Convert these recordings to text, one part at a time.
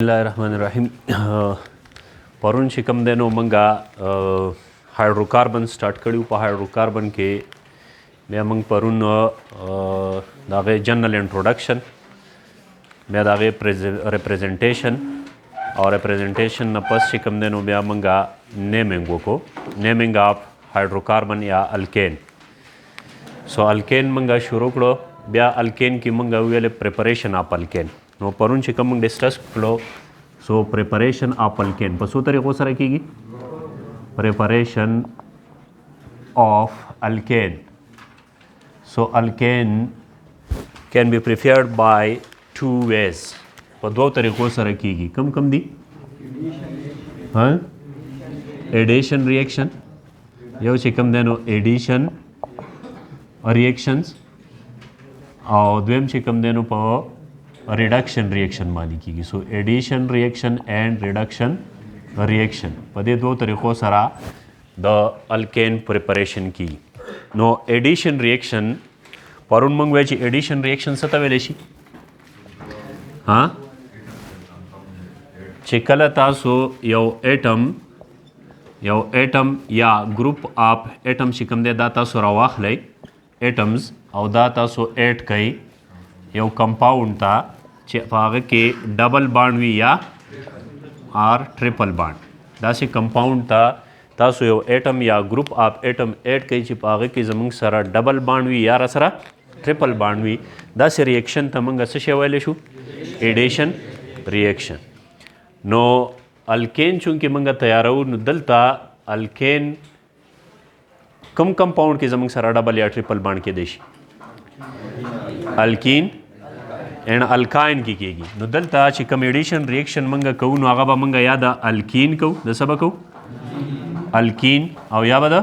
बिस्मिल्लाहिर्रहमानिर्रहीम परुन چې کوم دی نو موږ هایدروکاربن سٹارټ کړیو په هایدروکاربن کې بیا موږ پرون د هغې جنرل انټروډکشن بیا د هغې ریپرزنټیشن او ریپرزنټیشن نه پس چې کوم دی نو بیا موږ نیمینګ وکړو نیمینګ آف هایدروکاربن یا الکین سو الکین موږ شروع کړو بیا الکین کې موږ ویلې پریپریشن آف الکین نو پرون چې کوم ډسکس کړو سو پریپریشن آف الکین په څو طریقو سره کیږي پریپریشن آف الکین سو الکین کین بی پریپیئرڈ بائی ټو ویز په دوو طریقو سره کیږي کم کم دي ایډیشن ریاکشن یو چې کوم دی نو ایډیشن ریاکشنز او دویم چې کوم دی نو په reduction reaction باندې کیږي سو ایډیشن ریاکشن اینڈ ریډکشن ریاکشن په دې دوه طریقو سره د الکین پریپریشن کی نو ایډیشن ریاکشن پرون موږ وایي چې ایډیشن ریاکشن څه ته ویلی شي چې کله تاسو یو ایټم یا ګروپ اف ایټم چې کوم دی دا تاسو راواخلی ایټمز او دا تاسو ایډ کوئ یو کمپاؤنډ ته چې په هغه کې ډبل بانډ وي یا آر ټریپل بانډ داسې کمپاؤنډ ته تاسو یو ایټم یا ګروپ آف ایټم ایډ کوئ چې په هغه کې زموږ سره ډبل بانډ وي یا سره ټریپل بانډ وي داسې ریاکشن ته موږ څه شی ویلی شو ایډیشن ریاکشن نو الکین چونکې موږ تیارو نو دلته الکین کم کمپاؤنډ کې زموږ سره ډبل یا ټریپل بانډ کېدی شي الکین اینڈ الکاین کې کېږي نو دلته چې کوم ایډیشن ریاکشن موږ کوو نو هغه به موږ یا د الکین کوو د څه به کوو الکین او یا به د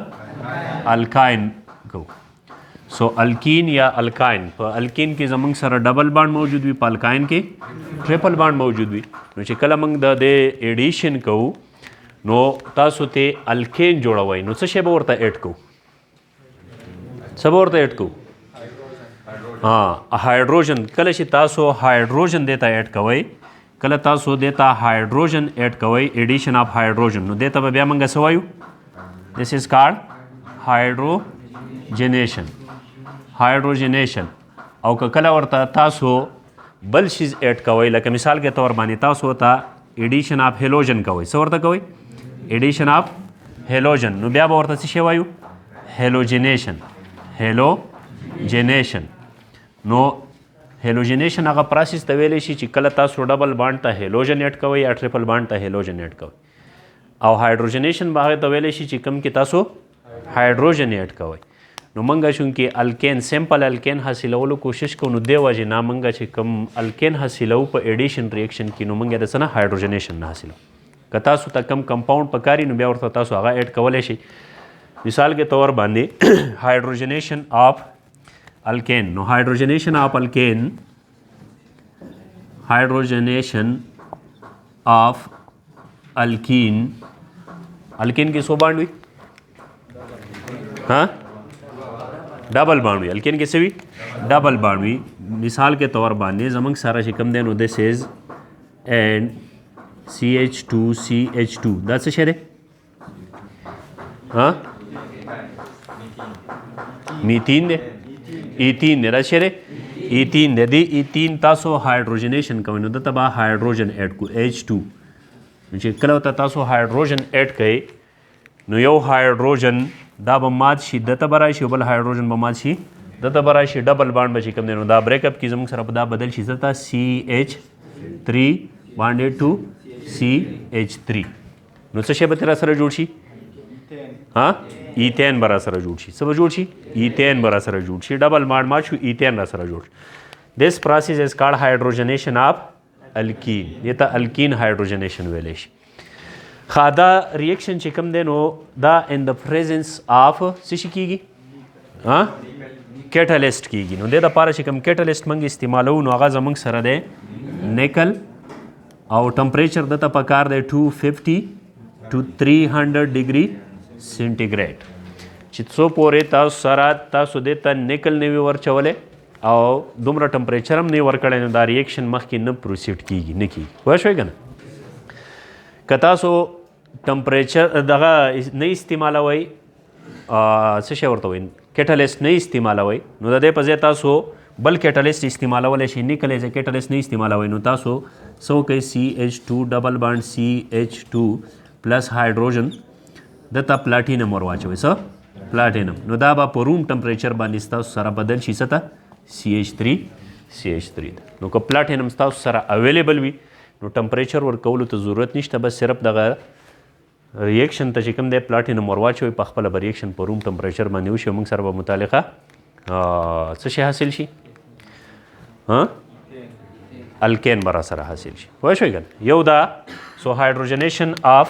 الکاین کوو سو الکین یا الکاین په الکین کې زموږ سره ډبل بانډ موجود وي په الکاین کې ټریپل بانډ موجود وي نو چې کله موږ د ایډیشن کوو نو تاسو ته الکین جوړوئ نو څه شی به ورته ایډ کوو څه به ورته ایډ کوو हाइड्रोजन कल چې تاسو हाइड्रोजन دیتا ایڈ کوئ کله تاسو دیتا हाइड्रोजन ایڈ کوئ ایډیشن آف हाइड्रोजन نو دیتا به بیا موږ څه وایو دس از کارډ هایډروجنیشن او که کله ورته تاسو بل شیز ایڈ کوئ لکه مثال کے طور باندې تاسو ته ایډیشن آف هیلوجن کوئ څه ورته کوئ ایډیشن آف هیلوجن نو بیا به ورته څه شی وایو هیلوجنیشن نو هیلوجنیشن هغه پروسس ته ویلی شي چې کله تاسو ډبل بانډ ته هیلوجن ایډ کوئ یا ټریپل بانډ ته هیلوجن ایډ کوئ او هایډروجنیشن به هغې ته ویلی شي چې کوم کې تاسو هایډروجن ایډ کوئ نو موږ چونکې الکین سمپل الکین حاصلولو کوشش کوو نو دې وجې نه موږ چې کوم الکین حاصلو په ایډیشن ریاکشن کې نو موږ یې د څه نه هایډروجنیشن نه حاصلو که تاسو ته کم کمپاؤنډ پکاري نو بیا ورته تاسو هغه ایډ کولی شئ مثال کے طور باندې هایډروجنیشن آف الکین نو هایډروجنیشن آف الکین هایډروجنیشن آف الکین الکین کې څو بانډ وي ډبل بانډ وي الکین کې څه وي ډبل بانډ وي مثال کے طور باندې زموږ سره چې کوم دی نو دس از اینڈ CH2 دا څه شی دی میتین دی ایتین دی دا څه دی ایتین دی دی ایتین تاسو هایډروجنیشن کوئ نو دته به هایډروجن ایډ کو H2 چې کله ورته تاسو هایډروجن ایډ کوئ نو یو هایډروجن دا به مات شي دته به راشي بل هایډروجن به مات شي دته به راشي ډبل بانډ به چې کوم دی نو دا بریک اپ کې زموږ سره دا بدل شي ځته CH3 بانډ ټو CH3 نو څه شی به تر سره جوړ شي ایتین به را سره جوړ شي څه به جوړ شي ایتین به را سره جوړ شي ډبل بانډ مات شو ایتین را سره جوړ شي دس پروسس از کارډ هایډروجنیشن آف الکین دې ته الکین هایډروجنیشن ویلی شي دا ریاکشن چې کوم دی نو دا ان د پریزنس آف څه شي کیږي کیټالیسټ کیږي نو دې دپاره چې کوم کیټالیسټ موږ استعمالوو نو هغه زموږ سره دی نیکل او ټمپریچر دته پکار دی 250 to 300 ډیګري سینټیګریډ چې څو پورې تاسو سره تاسو دې ته نیکل نه وي ورچولی او دومره ټمپریچر هم نه ورکړی نو دا ریاکشن مخکې نه پروسیډ کیږي نه کیږي پوه شوئ که نه که تاسو ټمپریچر دغه نه استعمالوئ څه شی ورته وایي کیټلیسټ نه استعمالوئ نو د دې په ځای تاسو بل کیټلیسټ استعمالولی شئ نیکل ایز کیټلیسټ نه استعمالوئ نو تاسو څه وکئ CH2 ډبل بانډ CH2 پلس هایډروجن دته پلاټینم ور واچوئ څه پلاټینم نو دا به په روم ټمپریچر باندې ستاسو سره بدل شي څه ته CH3 نو که پلاټینم ستاسو سره اویلیبل وي نو ټمپریچر ورکولو ته ضرورت نشته بس صرف دغه ریاکشن ته چې کوم دی پلاټینم ور واچوئ په خپله به ریاکشن په روم ټمپریچر باندې وشي او موږ سره به متعلقه څه شی حاصل شي الکین به را سره حاصل شي پوه شوئ که یو دا سو هایډروجنیشن آف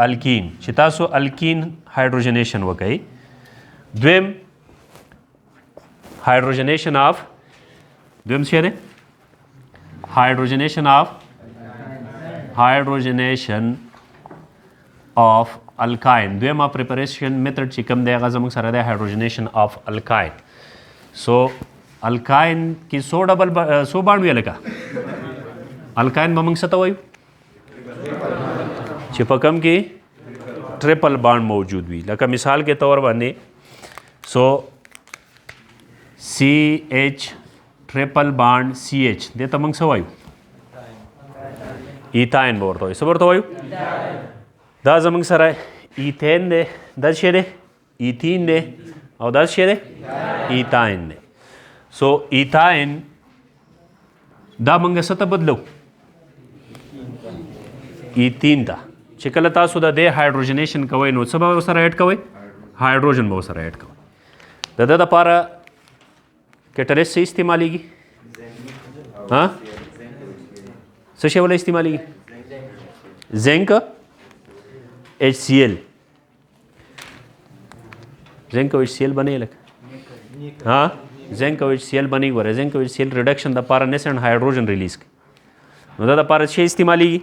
الکین چې تاسو الکین هایډروجنیشن وکئ دویم هایډروجنیشن آف دویم څه دی هایډروجنیشن آف الکاین دویمه پریپریشن میتھډ چې کوم دی هغه زموږ سره دی هایډروجنیشن آف الکاین سو الکاین کې څو بانډ وي لکه الکاین به موږ څه ته وایو چې په کوم کې ټریپل بانډ موجود وي لکه مثال کے طور باندې سو CH ټریپل بانډ CH دې ته موږ څه وایو ایتاین به ورته وایو څه ورته وایو دا زموږ سره ایتین دی دا څه دی ایتین دی او دا څه دی ایتاین دی سو ایتاین دا موږ څه ته بدلو ایتین ته چې کله تاسو د دې هایډروجنیشن کوئ نو څه به ورسره ایډ کوئ هایډروجن به ورسره ایډ کوئ د ده دپاره کیټلیسټ څه استعمالیږي څه شی وله استعمالیږي زنک HCl زنک او HCl بنئ لکه زنک او HCl بنئ ګوره زنک او HCl ریډکشن دپاره نیسنډ هایډروجن ریلیز کوي نو دا دپاره څه استعمالیږي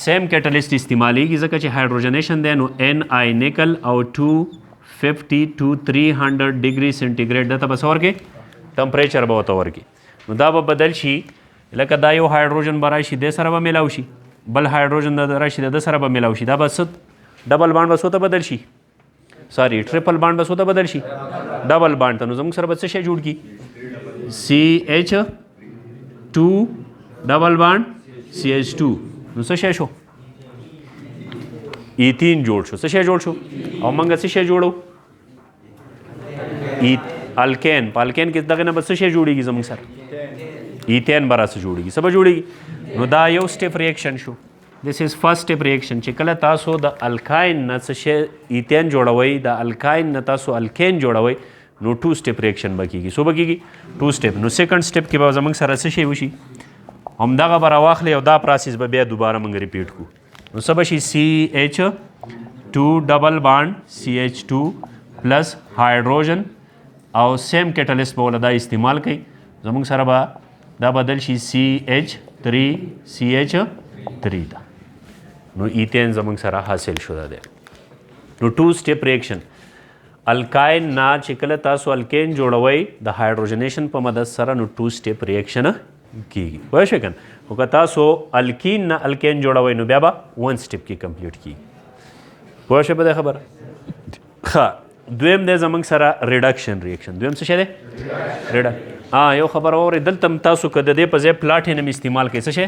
سیم کیټلیسټ استعمالیږي ځکه چې هایډروجنیشن دی نو NI نیکل او 250 to 300 ډګري سینټیګریډ دته به څه ورکړي ټمپریچر به ورته ورکړي نو دا به بدل شي لکه دا یو هایډروجن به راشي دې سره به میلاو شي بل هایډروجن راشي د ده سره به میلاو شي دا به څه ډبل بانډ به څو ته بدل شي ساري ټریپل بانډ به څو ته بدل شي ډبل بانډ ته نو زموږ سره به څه شی جوړ کړي CH2 ډبل بانډ CH2 نو څه شی شو ایتین جوړ شو څه شی جوړ شو او موږ څه شی جوړو الکین په الکین کې دغه نه به څه شی جوړېږي زموږ سره ایتین به راسه جوړېږي څه به جوړېږي نو دا یو سټیپ ریاکشن شو دس از فرست سټیپ ریاکشن چې کله تاسو د الکاین نه څه شی ایتین جوړوئ د الکاین نه تاسو الکین جوړوئ نو 2 سټیپ ریاکشن به کېږي څو به کېږي 2 سټیپ نو سیکنډ سټیپ کې به زموږ سره څه شی وشي همدغه به راواخلئ او دا پروسیس به بیا دوباره موږ ریپیټ کړو نو څه به شي CH2 ډبل بانډ CH2 پلس هایډروجن او سیم کیټلیسټ به ولله دا استعمال کوي زموږ سره به دا بدل شي CH3 ته نو ایتین زموږ سره حاصل شده دی نو 2 سټیپ ریاکشن الکاین نه چې کله تاسو الکین جوړوئ د هایډروجنیشن په مدد سره نو 2 سټیپ ریاکشن کیږي پوه شئ کنه خو که تاسو الکین نه الکین جوړوئ نو بیا به 1 سټیپ کې کمپلیټ کیږي پوه شئ په دې خبره ښه دویم دی زموږ سره ریډکشن ریاکشن دویم څه شی دی یو خبره واورئ دلته هم تاسو که د دې په ځای پلاټینم استعمال کوئ څه شی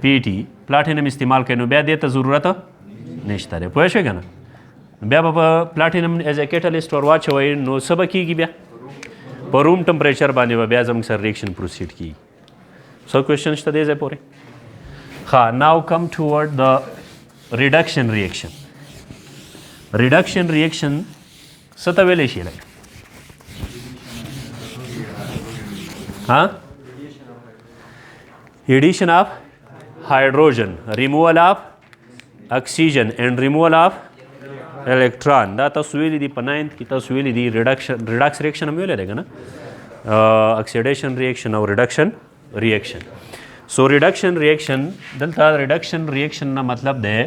PET پلاټینم استعمال کوئ نو بیا دې ته ضرورت نشته دی پوه شئ که نه بیا به په پلاټینم ایز ا کیټلیسټ ور واچوئ نو څه به کېږي بیا په روم ټمپریچر باندې به بیا زموږ سره ریاکشن پروسیډ کېږي څه کوېشچن شته دې ځای پورې ښه ناو کم ټوورډ د ریډکشن ریاکشن ریډکشن ریاکشن څه ته ویلی شي لکه addition of hydrogen removal of oxygen and removal of electron دا تاسو ویلی دي په 9th کې تاسو ویلی دي ریډکس ریاکشن هم ویلی دی که نه اکسیډیشن ریاکشن او ریډکشن ریاکشن سو ریډکشن ریاکشن دلته ریډکشن ریاکشن نه مطلب دی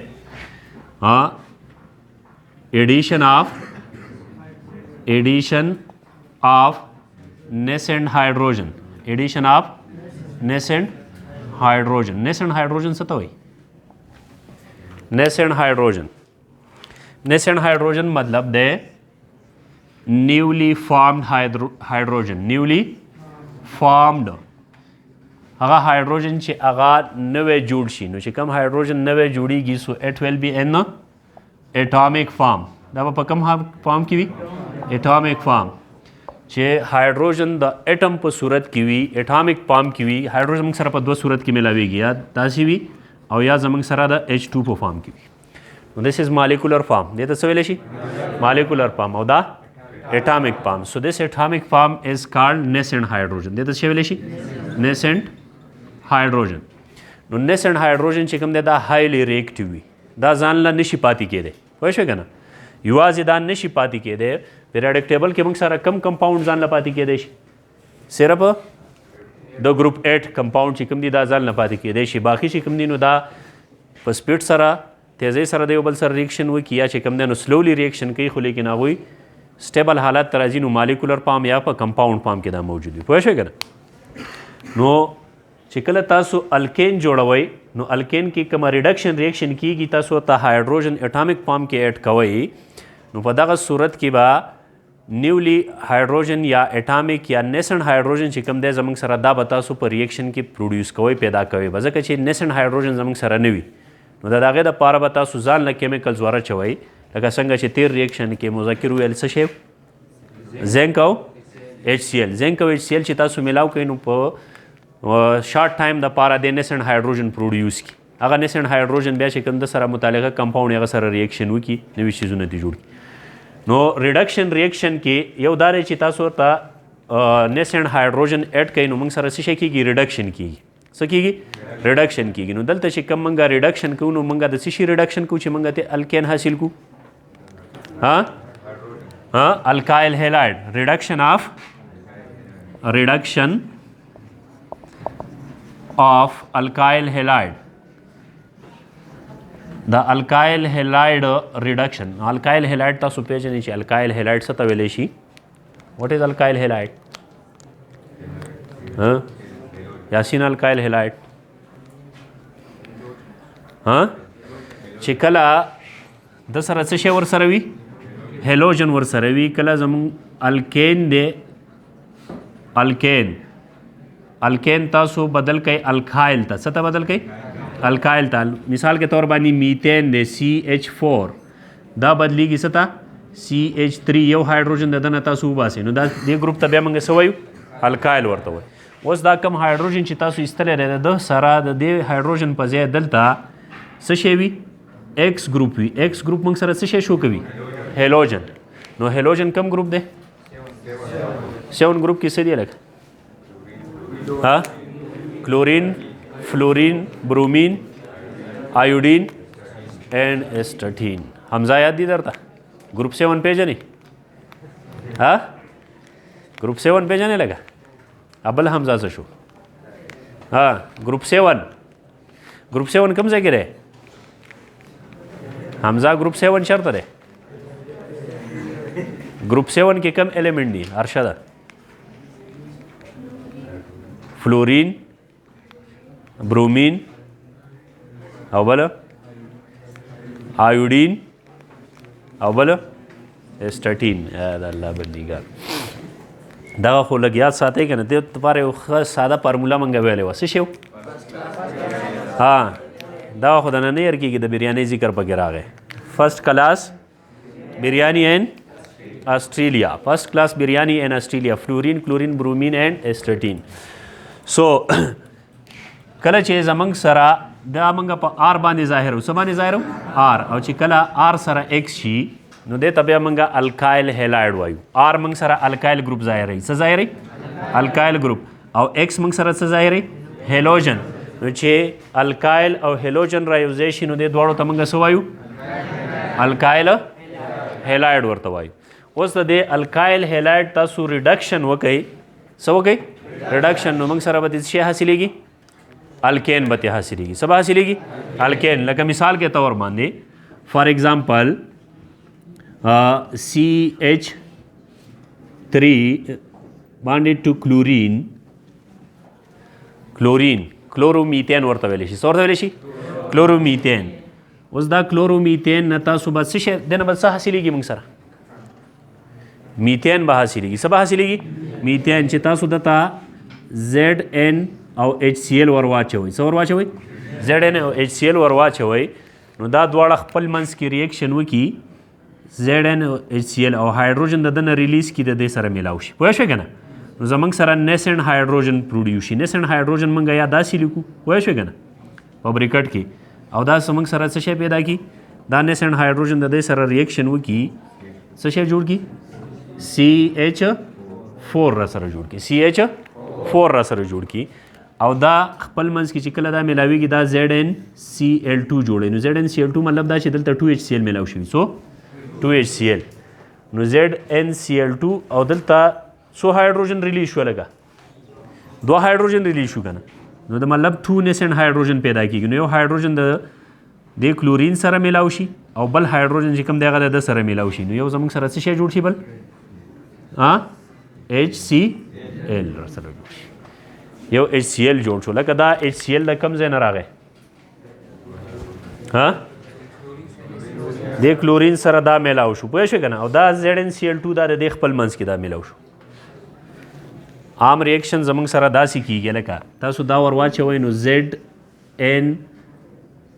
addition of nascent hydrogen addition of nascent hydrogen nascent hydrogen څه ته وایي nascent hydrogen मतलब the newly formed hydrogen هغه hydrogen چې هغه نوې جوړ شي نو چې کوم hydrogen نوې جوړیږي سو اٹ ویل بی ان اټامیک فارم دا په کوم فارم کې وي اټامیک فارم چې हाइड्रोजन د اټم په صورت کې وي اټامیک فارم کې وي हाइड्रोजन موږ سره په دوه صورت کې ملاويږي یا داسې وي او یا زموږ سره د H2 په فارم کې وي نو this is molecular form دې ته څه ویل شي molecular form او دا atomic form so this atomic form is called nascent hydrogen دې ته څه ویل شي nascent hydrogen نو nascent hydrogen چې کوم دی دا highly reactive وي دا ځان له نشي پاتې کېدی پوه شئ که نه یوازې دا نشي پاتې کېدی پیریاډک ټیبل کې موږ سره کم کمپاؤنډ ځان له پاتې کېدی شي صرف د ګروپ 8 کمپاؤنډ چې کوم دي دا ځان نه پاتې کېدی شي باقي چې کوم دي نو دا په سپیډ سره تیزۍ سره د یو بل سره ریاکشن وکړي یا چې کوم دی نو سلولی ریاکشن کوي خو لیکن هغوی سټیبل حالت ته راځي نو مالیکولر فارم یا په کمپاؤنډ فارم کې دا موجود وي پوه شئ که نه نو چې کله تاسو الکین جوړوئ نو الکین کې کومه ریډکشن ریاکشن کیږي تاسو ته هایډروجن اټامیک فارم کې ایډ کوئ نو په دغه صورت کې به نیولی هایډروجن یا اټامیک یا نیسنټ هایډروجن چې کوم دی زموږ سره دا به تاسو په ریاکشن کې پروډیوس کوئ پیدا کوئ به ځکه چې نیسنټ هایډروجن زموږ سره نه وي نو د هغې دپاره به تاسو ځان له کیمیکلز ورچوئ لکه څنګه چې تیر ریاکشن کې مذکر ویل څه شی زنک او HCl زنک او HCl چې تاسو ملاو کوئ نو په شارټ ټایم دپاره د نیسنټ هایډروجن پروډیوس کړي هغه نیسنټ هایډروجن بیا چې کوم د سره متعلقه کمپاؤنډ هغه سره ریاکشن وکړي نوي څیزونه دې جوړ کړي نو ریډکشن ریاکشن کې یو دا دی چې تاسو ته نیسنټ هایډروجن ایډ کوئ نو موږ سره څه شی کېږي ریډکشن کېږي څه کېږي ریډکشن کېږي نو دلته چې کوم موږ ریډکشن کوو نو موږ د څه شي ریډکشن کوو چې موږ ته الکین حاصل کوو الکایل هیلاید ریډکشن of alkyl halide the alkyl halide reduction alkyl halide تاسو پیژنئ چې alkyl halide څه ته ویلی شي what is alkyl halide یاسین alkyl halide چې کله د سره څه شی ورسره وي هیلوجن ورسره وي کله زموږ الکین دی الکین تاسو بدل کوي الکایل ته څه ته بدل کوي الکایل ته مثال کے طور باندې میتین دی CH4 دا بدلیږي څه ته CH3 یو هایډروجن د دنه تاسو وباسئ نو دا دې ګروپ ته بیا موږ څه وایو الکایل ورته وایو اوس دا کم هایډروجن چې تاسو ایستلی دی د سره د دې هایډروجن په ځای دلته څه شی وي ایکس ګروپ وي ایکس ګروپ موږ سره څه شی شو کوي هیلوجن نو هیلوجن کم ګروپ دی 7 ګروپ کې څه دی لکه chlorine fluorine bromine iodine and astatine हमजा याद दी दरता ग्रुप 7 पेजने ग्रुप 7 पेजने लगा अबल हमजा से show group 7 कम से गिरे हमजा ग्रुप 7 शर्त है ग्रुप 7 के कम एलिमेंट दी अरशदा फ्लोरीन ब्रोमीन अव्वल आयोडीन अव्वल एस्टटीन अल्लाह बंदीगार دغه خو لږ یاد ساتئ که نه دې دپاره یو ښه ساده فارموله موږ ویلې وه څه شی دغه خو د نه نه هېر کېږي د بریانۍ ذکر پکې راغی فرسٹ کلاس بریانی اینڈ آسټرالیا فرسٹ کلاس بریانی اینڈ آسټرالیا فلورین کلورین برومین اینڈ ایسټرټین سو کله چې زمونږ سره دا موږ په آر باندې ظاهر څه باندې ظاهر آر او چې کله آر سره ایکس شي نو دې ته بیا موږ الکایل هیلاید وایو آر موږ سره الکایل ګروپ ظاهروي څه ظاهروي الکایل ګروپ او ایکس موږ سره څه ظاهروي هیلوجن نو چې الکایل او هیلوجن را یو ځای شي نو دې دواړو ته موږ څه وایو الکایل هیلاید ورته وایو اوس د دې الکایل هیلاید تاسو ریډکشن وکئ څه وکئ ریډکشن نو موږ سره به دې شی حاصلېږي الکین به ترې حاصلېږي څه به حاصلېږي الکین لکه مثال کے طور باندې فار ایگزامپل CH3 bonded to chlorine کلورومیتین ورته ویلی شي. څه ورته ویلی شي؟ کلورومیتین. اوس دا کلورومیتین نه تاسو به څه شی دنه به څه حاصلېږي موږ سره؟ میتین به حاصلېږي. څه به حاصلېږي؟ میتین چې تاسو دته ZN او HCl ور واچوئ. څه ور واچوئ؟ ZN او HCl ور واچوئ نو دا دواړه خپل منځ کې ریاکشن وکړي. ZN او HCl او هایدروجن د دنه ریلیز کړي د دې سره میلاو شي. پوه شوې که نه؟ نو زموږ سره نیسنډ هایدروجن پروډیوس شي. نیسنډ هایدروجن موږ یا داسې لیکو. پوه شوې که نه؟ په بریکټ کې او دا زموږ سره څه شی پیدا کړي؟ دا نیسنډ هایدروجن د دې سره ریاکشن وکړي څه شی جوړ کړي؟ CH4 را سره جوړ کړي. CH4 را سره جوړ کړي او دا خپل منځ کې چې کله دا میلاویږي دا ZnCl2 جوړوي. نو ZnCl2 مطلب دا چې دلته 2HCl میلاو شوي. څو؟ 2HCl. نو ZnCl2 او دلته څو هایدروجن ریلیز شو؟ لکه 2 هایدروجن ریلیز شو که نه؟ نو د مطلب 2 نیسنډ هایدروجن پیدا کېږي. نو یو هایدروجن د کلورین سره میلاو شي او بل هایدروجن چې کوم دی هغه د سره میلاو شي. نو یو زموږ سره څه شی جوړ شي؟ بل HCl سره جوړ شي. یو HCl جوړ شو. لکه دا HCl د کوم ځای نه راغی؟ د کلورین سره دا میلاو شو. پوه شوې که نه؟ او دا ZnCl2 دا د دې خپل منځ کې دا میلاو شو. عام ریاکشن زموږ سره داسې کیږي لکه تاسو دا ور واچوئ نو Zn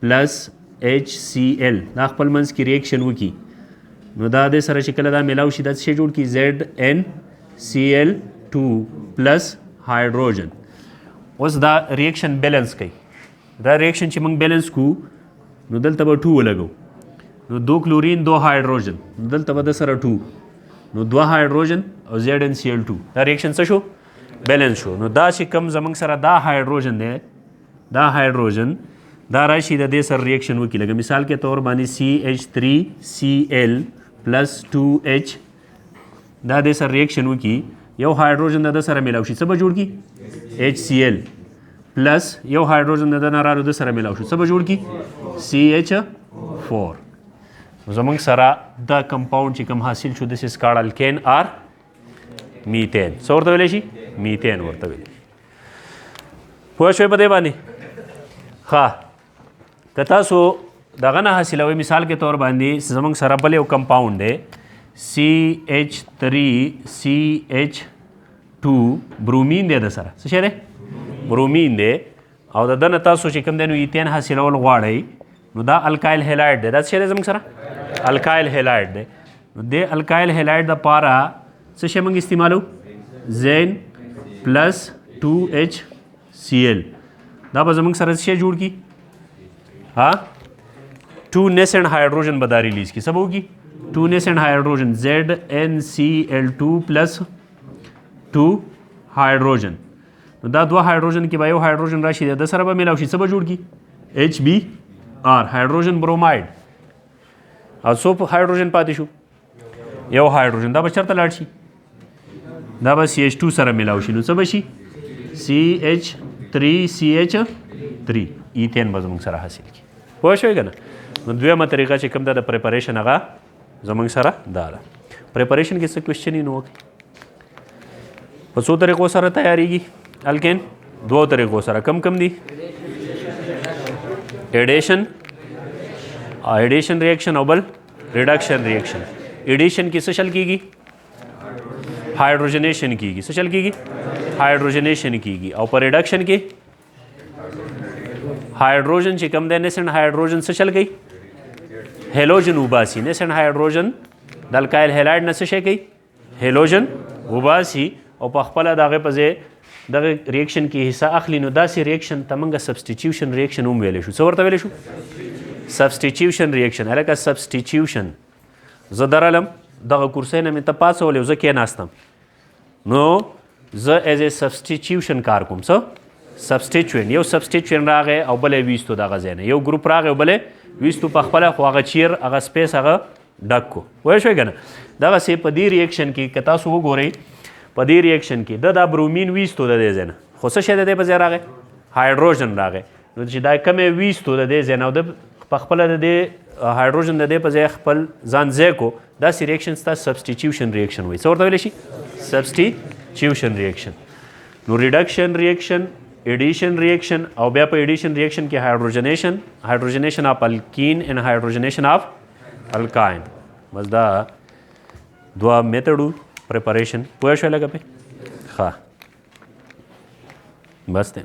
پلس HCl دا خپل منځ کې ریاکشن وکړي نو دا د سره چې کله دا میلاو شي دا څه شی جوړ کړي؟ ZnCl2 پلس هایدروجن. اوس دا ریاکشن بیلنس کوي. دا ریاکشن چې موږ بیلنس کوو نو دلته به 2 ولګو. نو 2 کلورین 2 هایدروجن دلته به د سره 2 نو 2 هایدروجن او ZnCl2 دا ریاکشن څه شو؟ بیلنس شو. نو دا چې کوم زموږ سره دا هایدروجن دی دا هایدروجن دا راشي د دې سره ریاکشن وکړي. لکه مثال کې طور باندې CH3Cl پلس 2H دا د سره ریاکشن وکړي یو هایدروجن د سره میلاو شي. څه به جوړ کړي؟ HCl پلس یو هایدروجن د نه رالو د سره میلاو شو. څه به جوړ کړي؟ CH4. زموږ سره دا کمپاوند چې کوم حاصل شو دس از کارډ الکین آر میتین. څه ورته ویلی شي؟ میتین ورته ویلی شي. پوه شوئ په دې باندې؟ ښه که تاسو دغه نه حاصلوئ مثال کې طور باندې زموږ سره بل یو کمپاوند دی CH3CH2 برومین دی د سره. څه شی دی؟ برومین دی او د دنه تاسو چې کوم دی نو ایتین حاصلول غواړئ نو دا الکایل هیلایډ دی. دا څه شی دی زموږ سره؟ الکایل هیلایډ دی. نو د الکایل هیلایډ دپاره څه شی موږ استعمالو؟ Zn پلس 2HCl دا به زموږ سره څه شی جوړ کړي؟ 2 نیسنډ هایدروجن به دا ریلیز کړي. څه به وکړي؟ 2 نیسنډ هایدروجن ZnCl2 پلس 2 هایدروجن. نو دا 2 هایدروجن کې به یو هایدروجن راشي د سره به میلاو شي. څه به جوړ کړي؟ HBr هایدروجن بروماید. او څو هایدروجن پاتې شو؟ یو هایدروجن. دا به چېرته لاړ شي؟ دا به CH2 سره میلاو شي. نو څه به شي؟ CH3CH3 ایتین به زموږ سره حاصل کړي. پوه شوئ که نه؟ نو دویمه طریقه چې کوم ده د پریپریشن هغه زموږ سره دا ده. پریپریشن کې څه کوېشچن یې نو وکړي؟ په څو طریقو سره تیاریږي الکین؟ 2 طریقو سره. کم کم دي؟ ایډیشن ریاکشن او بل ریډکشن ریاکشن. ایډیشن کې څه چل کېږي؟ هایدروجنیشن کېږي. څه چل کېږي؟ هایدروجنیشن کېږي. او په ریډکشن کې هایدروجن چې کوم دی نیسنډ هایدروجن څه چل کوي؟ هیلوجن وباسي. نیسنډ هایدروجن د الکایل هیلایډ نه څه شی کوي؟ هیلوجن وباسي او په خپله د هغې په ځای دغه ریاکشن کې حصه اخلي. نو داسې ریاکشن ته موږ سبسټیټیوشن ریاکشن هم ویلی شو. څه ورته ویلی شو؟ سبسټیټیوشن ریاکشن. هلکه سبسټیټیوشن زه درالم دغه کورسۍ نه مې ته پاڅول یو زه کېناستم نو زه ایز ا سبسټیټیوشن کار کوم. څه؟ سبسټیچوینټ. یو سبسټیچوینټ راغی او بل یې ویستو دغه ځای نه. یو ګروپ راغی او بل یې ویستو په خپله خو هغه چیر هغه سپیس هغه ډک کو. پوه شوئ که نه؟ دغسې په دې ریاکشن کې که تاسو وګورئ په دې ریاکشن کې د دا برومین ویستو د دې ځای نه خو څه شی د دې په ځای راغی؟ هایدروجن راغی. نو چې دا کم یې ویستو د دې ځای نه او د په خپله د دې هایدروجن د دې په ځای خپل ځان ځای کو داسې ریاکشن ته سبسټیټیوشن ریاکشن وایي. څه ورته ویلی شي؟ سبسټیټیوشن ریاکشن. نو ریډکشن ریاکشن एडिशन रिएक्शन او بیا په एडिशन रिएक्शन کې हाइड्रोजनेशन اف الکین ان हाइड्रोजनेशन اف الکاین. بس دا دوا میتھډو پریپریشن پوه شو لګه په ښه بس ته